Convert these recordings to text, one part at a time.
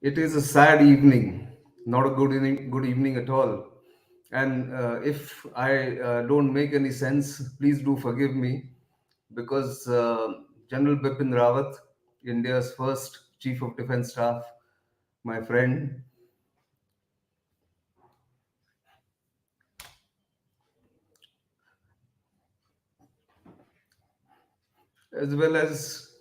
It is a sad evening, not a good evening at all. And if I don't make any sense, please do forgive me because General Bipin Rawat, India's first Chief of Defence Staff, my friend, as well as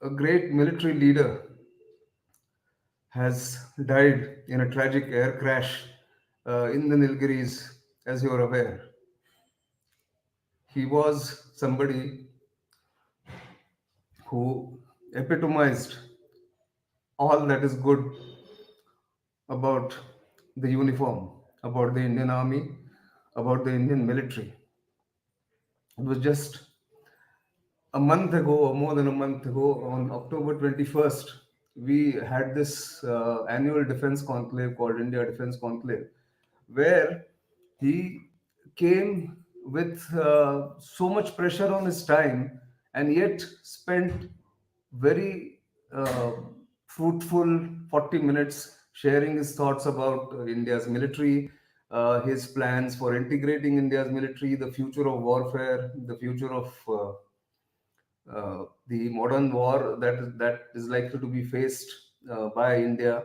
a great military leader, has died in a tragic air crash in the Nilgiris, as you are aware. He was somebody who epitomized all that is good about the uniform, about the Indian Army, about the Indian military. It was just a month ago, or more than a month ago, on October 21st, we had this annual defense conclave called India Defense Conclave, where he came with so much pressure on his time and yet spent very fruitful 40 minutes sharing his thoughts about India's military, his plans for integrating India's military, the future of warfare, the future of the modern war that is likely to be faced by India,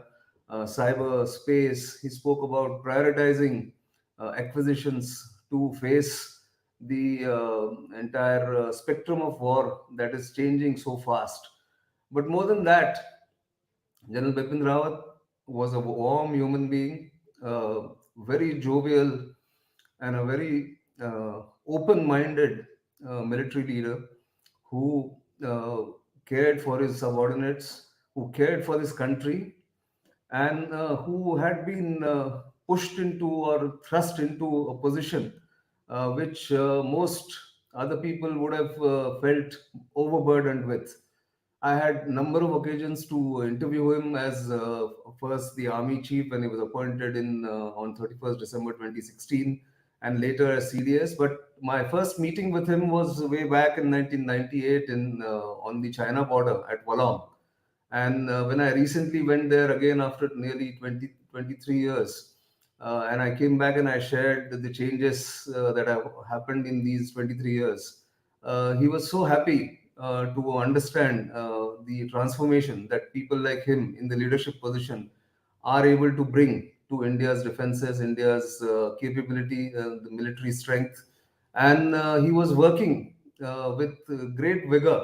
cyber space. He spoke about prioritizing acquisitions to face the entire spectrum of war that is changing so fast. But more than that, General Bipin Rawat was a warm human being, very jovial, and a very open-minded military leader who cared for his subordinates, who cared for this country, and who had been pushed into or thrust into a position which most other people would have felt overburdened with. I had number of occasions to interview him as first the army chief when he was appointed in on 31st December 2016, and later as CDS. But my first meeting with him was way back in 1998 in on the China border at Wolong. And when I recently went there again after nearly 23 years, and I came back and I shared the changes that have happened in these 23 years, he was so happy to understand the transformation that people like him in the leadership position are able to bring to India's defenses, India's capability, the military strength. And he was working with great vigor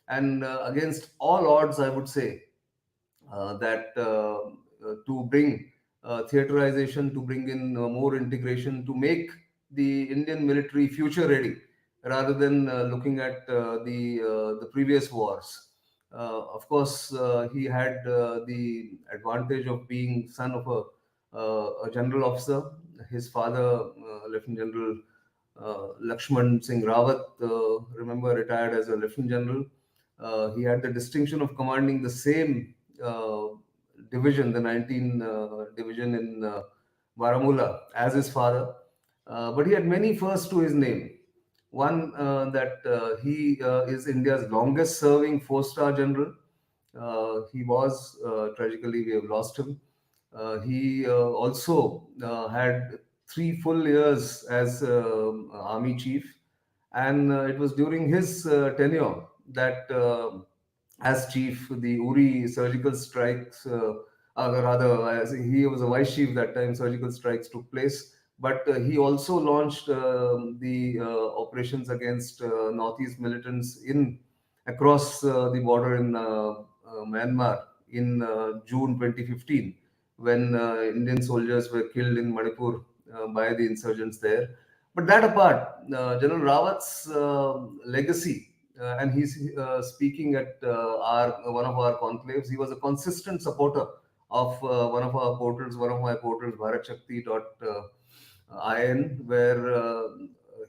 and against all odds, I would say, that to bring theaterization, to bring in more integration, to make the Indian military future ready, rather than looking at the previous wars. Of course, he had the advantage of being son of a general officer. His father, Lieutenant General Lakshman Singh Rawat, remember, retired as a Lieutenant General. He had the distinction of commanding the same uh, division, the 19 division in Baramulla, as his father. But he had many firsts to his name. One, that he is India's longest serving four-star general. He was, tragically, we have lost him. He also had 3 full years as army chief, and it was during his tenure that, as chief, the Uri surgical strikes, rather, as he was a vice chief that time, surgical strikes took place. But he also launched the operations against Northeast militants in across the border in Myanmar in June 2015, when Indian soldiers were killed in Manipur by the insurgents there. But that apart, General Rawat's legacy, and he's speaking at our one of our conclaves. He was a consistent supporter of one of our portals, one of my portals, bharatshakti.in, where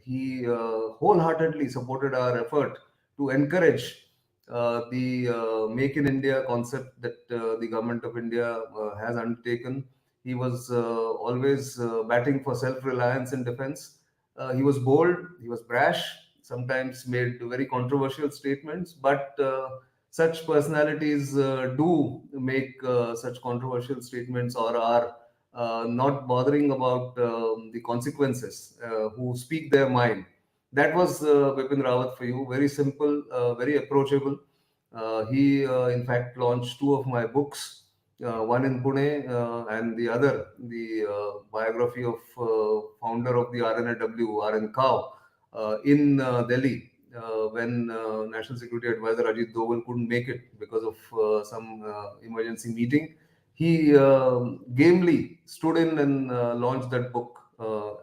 he wholeheartedly supported our effort to encourage the Make in India concept that the government of India has undertaken. He was always batting for self-reliance in defense. He was bold, he was brash, sometimes made very controversial statements, but such personalities do make such controversial statements, or are not bothering about the consequences, who speak their mind. That was Bipin Rawat for you. Very simple, very approachable. In fact, launched two of my books, one in Pune, and the other, the biography of founder of the RNAW, RN Cow, in Delhi, when National Security Advisor Ajit Doval couldn't make it because of some emergency meeting. He gamely stood in and launched that book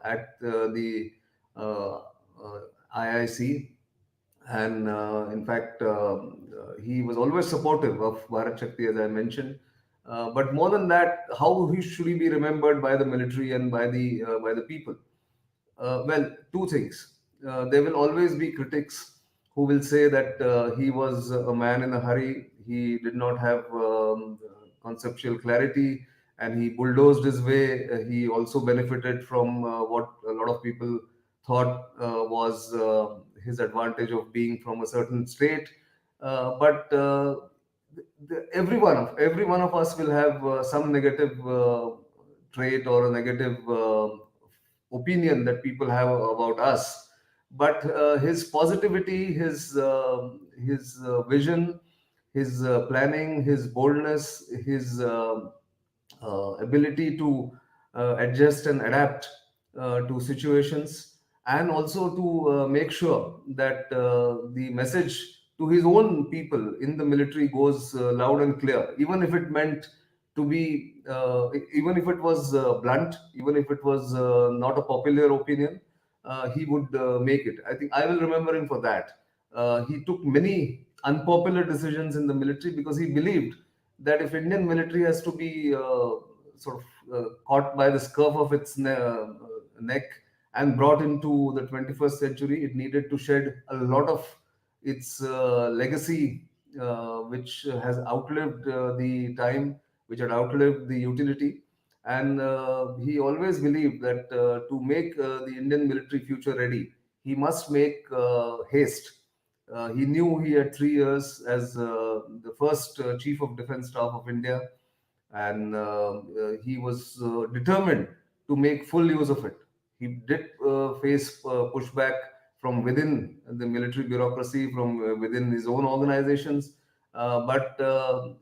at the uh, IIC. And in fact, he was always supportive of Bharat Shakti, as I mentioned. But more than that, how he should he be remembered by the military and by the people? Well, two things. There will always be critics who will say that he was a man in a hurry. He did not have conceptual clarity, and he bulldozed his way. He also benefited from what a lot of people thought was his advantage of being from a certain state. But every one of us will have some negative trait or a negative opinion that people have about us. But his positivity, his vision, his planning, his boldness, his ability to adjust and adapt to situations, and also to make sure that the message to his own people in the military goes loud and clear, even if it meant to be, even if it was blunt, even if it was not a popular opinion, he would make it. I think I will remember him for that. He took many unpopular decisions in the military because he believed that if Indian military has to be sort of caught by the scruff of its neck and brought into the 21st century, it needed to shed a lot of its legacy, which has outlived the time, which had outlived the utility. And he always believed that to make the Indian military future ready, he must make haste. He knew he had 3 years as the first Chief of Defence Staff of India, and he was determined to make full use of it. He did face pushback from within the military bureaucracy, from within his own organizations, but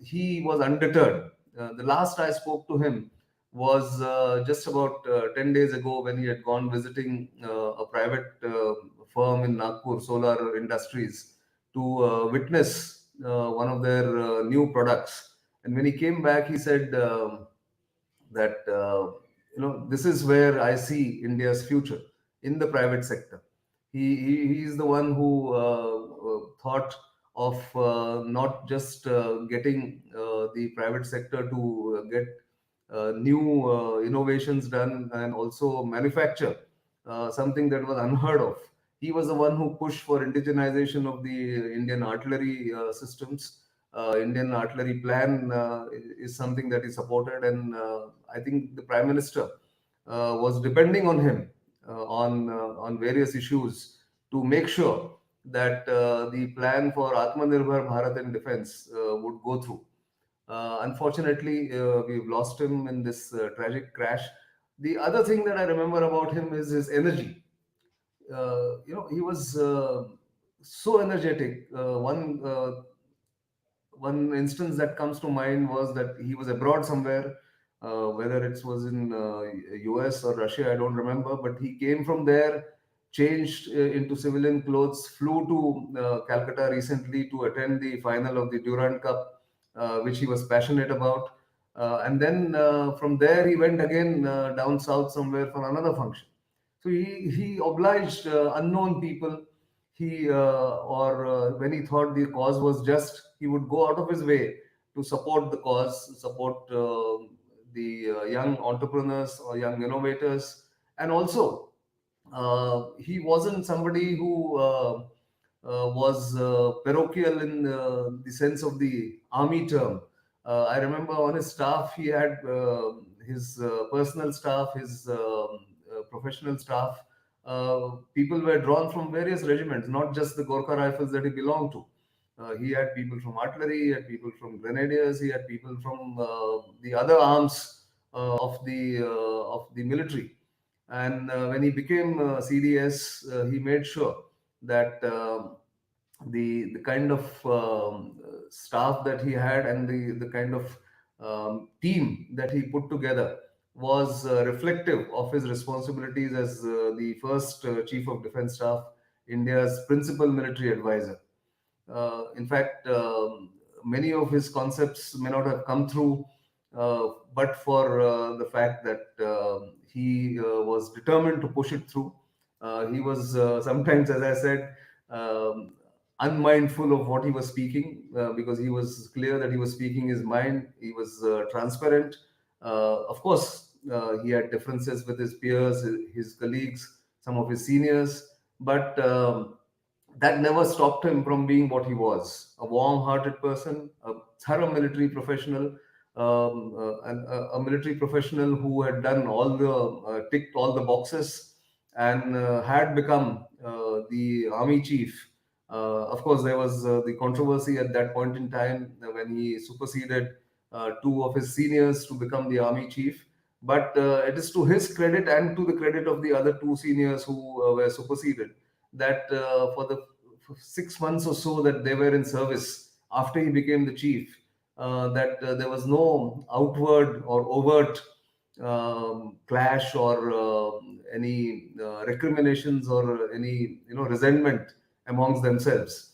he was undeterred. The last I spoke to him was just about 10 days ago, when he had gone visiting a private firm in Nagpur, Solar Industries, to witness one of their new products. And when he came back, he said that this is where I see India's future, in the private sector. He is the one who thought of not just getting the private sector to get new innovations done, and also manufacture something that was unheard of. He was the one who pushed for indigenization of the Indian artillery systems. Indian artillery plan is something that is supported, and I think the Prime Minister was depending on him on various issues to make sure that the plan for Atmanirbhar Bharat in defense would go through. Unfortunately, we've lost him in this tragic crash. The other thing that I remember about him is his energy. He was so energetic. One instance that comes to mind was that he was abroad somewhere, whether it was in US or Russia, I don't remember, but he came from there, changed into civilian clothes, flew to Calcutta recently to attend the final of the Durand Cup, which he was passionate about. And then from there, he went again down south somewhere for another function. So he obliged unknown people. Or when he thought the cause was just, he would go out of his way to support the cause, support the young entrepreneurs or young innovators. And also, he wasn't somebody who was parochial in the sense of the army term. I remember on his staff, he had his personal staff, his professional staff. People were drawn from various regiments, not just the Gorkha Rifles that he belonged to. He had people from artillery, he had people from grenadiers, he had people from the other arms of the military. And when he became CDS, he made sure that the kind of staff that he had and the kind of team that he put together was reflective of his responsibilities as the first Chief of Defence Staff, India's principal military advisor. In fact, many of his concepts may not have come through, but for the fact that he was determined to push it through. He was sometimes, as I said, um, unmindful of what he was speaking, because he was clear that he was speaking his mind. He was transparent. Of course, he had differences with his peers, his colleagues, some of his seniors, but that never stopped him from being what he was, a warm hearted person, a thorough military professional, and a military professional who had done ticked all the boxes and had become the army chief. Of course, there was the controversy at that point in time when he superseded two of his seniors to become the army chief. But it is to his credit and to the credit of the other two seniors who were superseded that for the 6 months or so that they were in service after he became the chief, that there was no outward or overt clash or any recriminations or any resentment amongst themselves.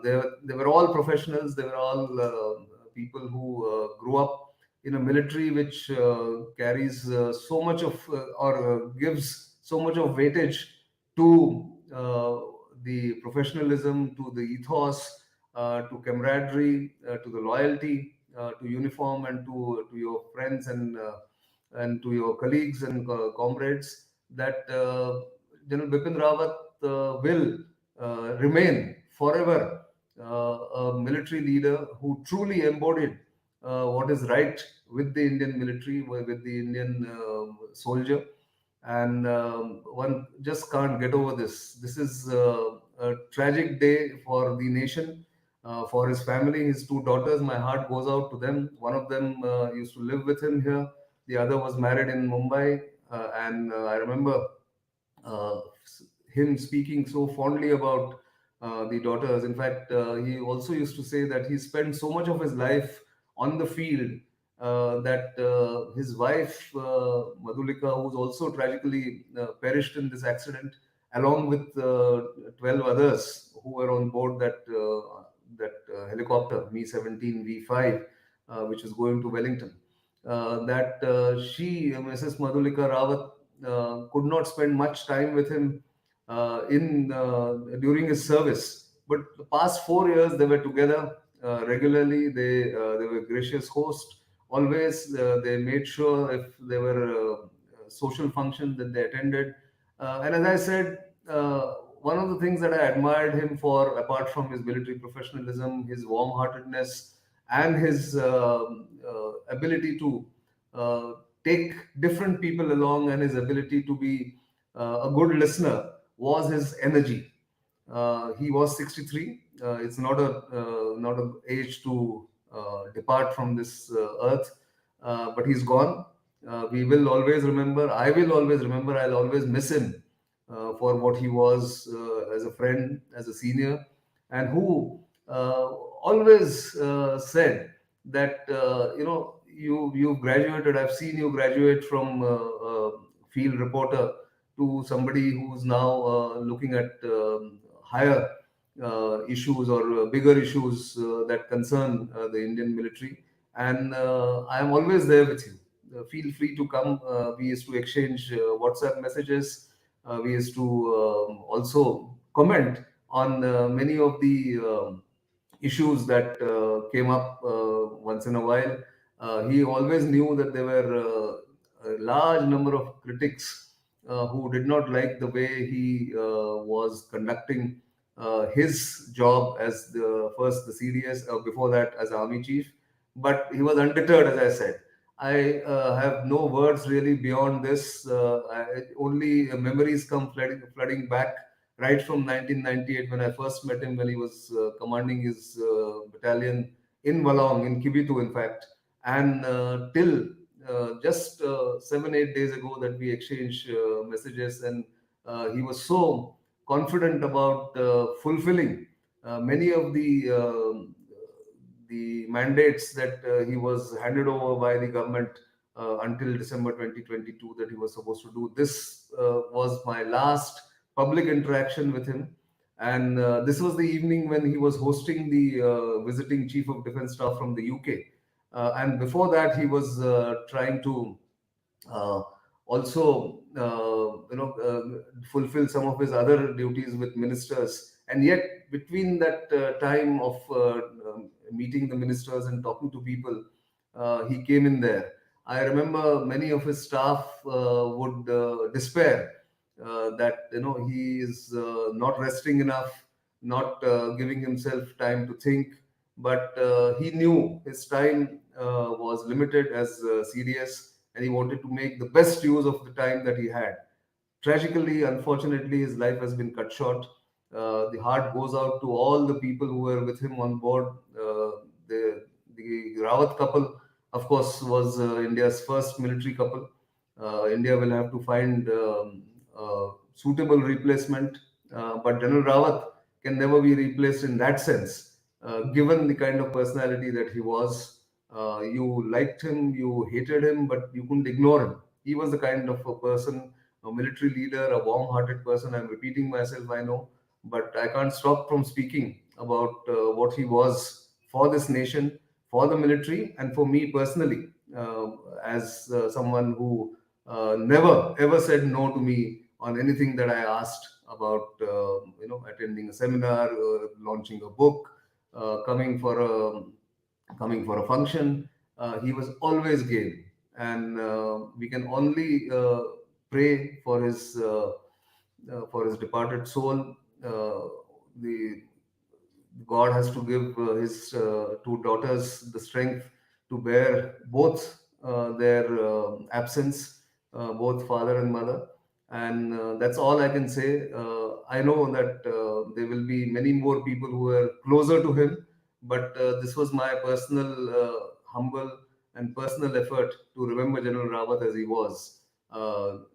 They were all professionals. They were all people who grew up in a military which carries so much of or gives so much of weightage to the professionalism, to the ethos, to camaraderie, to the loyalty, to uniform, and to your friends and to your colleagues and comrades. That General Bipin Rawat will remain forever a military leader who truly embodied what is right with the Indian military, with the Indian soldier. And one just can't get over this. This is a tragic day for the nation, for his family, his two daughters. My heart goes out to them. One of them used to live with him here. The other was married in Mumbai, and I remember uh, him speaking so fondly about the daughters. In fact, he also used to say that he spent so much of his life on the field that his wife, Madhulika, who was also tragically perished in this accident, along with 12 others who were on board that helicopter, Me-17 V5, which was going to Wellington. That Mrs. Madhulika Rawat, could not spend much time with him in during his service. But the past 4 years they were together regularly. They were gracious hosts. Always they made sure if there were social functions that they attended. And as I said, one of the things that I admired him for, apart from his military professionalism, his warm-heartedness, and his ability to uh, take different people along, and his ability to be a good listener, was his energy. He was 63. It's not a age to depart from this earth, but he's gone. We will always remember. I will always remember. I'll always miss him for what he was as a friend, as a senior, and who always said that you graduated. I've seen you graduate from field reporter to somebody who's now looking at higher issues or bigger issues that concern the Indian military. And I am always there with you. Feel free to come. We used to exchange WhatsApp messages. We used to also comment on many of the issues that came up once in a while. He always knew that there were a large number of critics who did not like the way he was conducting his job as the CDS, before that as army chief. But he was undeterred, as I said. I have no words really beyond this. Only memories come flooding back right from 1998 when I first met him when he was commanding his battalion in Walong, in Kibitu, in fact, and till just 7 8 days ago that we exchanged messages, and he was so confident about fulfilling many of the mandates that he was handed over by the government until December 2022 that he was supposed to do. This was my last public interaction with him. And this was the evening when he was hosting the visiting chief of defense staff from the UK. And before that, he was trying to uh, also fulfill some of his other duties with ministers, and yet between that time of meeting the ministers and talking to people, he came in there. I remember many of his staff would despair that he is not resting enough, not giving himself time to think, but he knew his time was limited as CDS, and he wanted to make the best use of the time that he had. Tragically, unfortunately, his life has been cut short. The heart goes out to all the people who were with him on board. The Rawat couple, of course, was India's first military couple. India will have to find a suitable replacement, but General Rawat can never be replaced in that sense, given the kind of personality that he was. You liked him, you hated him, but you couldn't ignore him. He was the kind of a person, a military leader, a warm-hearted person. I'm repeating myself, I know, but I can't stop from speaking about what he was for this nation, for the military, and for me personally, uh, as someone who never ever said no to me on anything that I asked about, attending a seminar, launching a book, coming for a function. He was always game, and we can only pray for his departed soul. The God has to give his two daughters the strength to bear both their absence, both father and mother. And that's all I can say. I know that there will be many more people who are closer to him, but this was my personal, humble, and personal effort to remember General Rawat as he was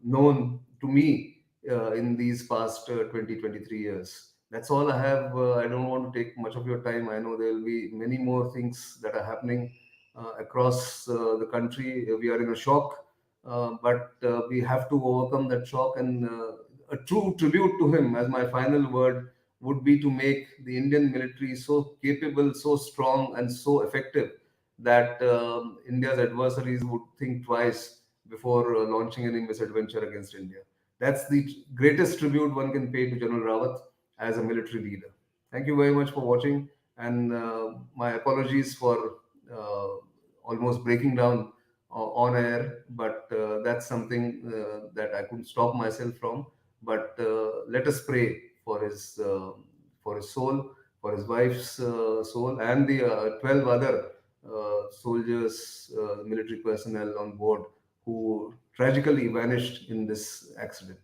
known to me in these past 20 23 years. That's all I have. I don't want to take much of your time. I know there will be many more things that are happening across the country. We are in a shock, but we have to overcome that shock. And a true tribute to him, as my final word, would be to make the Indian military so capable, so strong, and so effective that India's adversaries would think twice before launching any misadventure against India. That's the greatest tribute one can pay to General Rawat as a military leader. Thank you very much for watching, and my apologies for uh, almost breaking down on air, but that's something that I couldn't stop myself from. But let us pray for his soul, for his wife's soul, and the 12 other soldiers, military personnel on board who tragically vanished in this accident.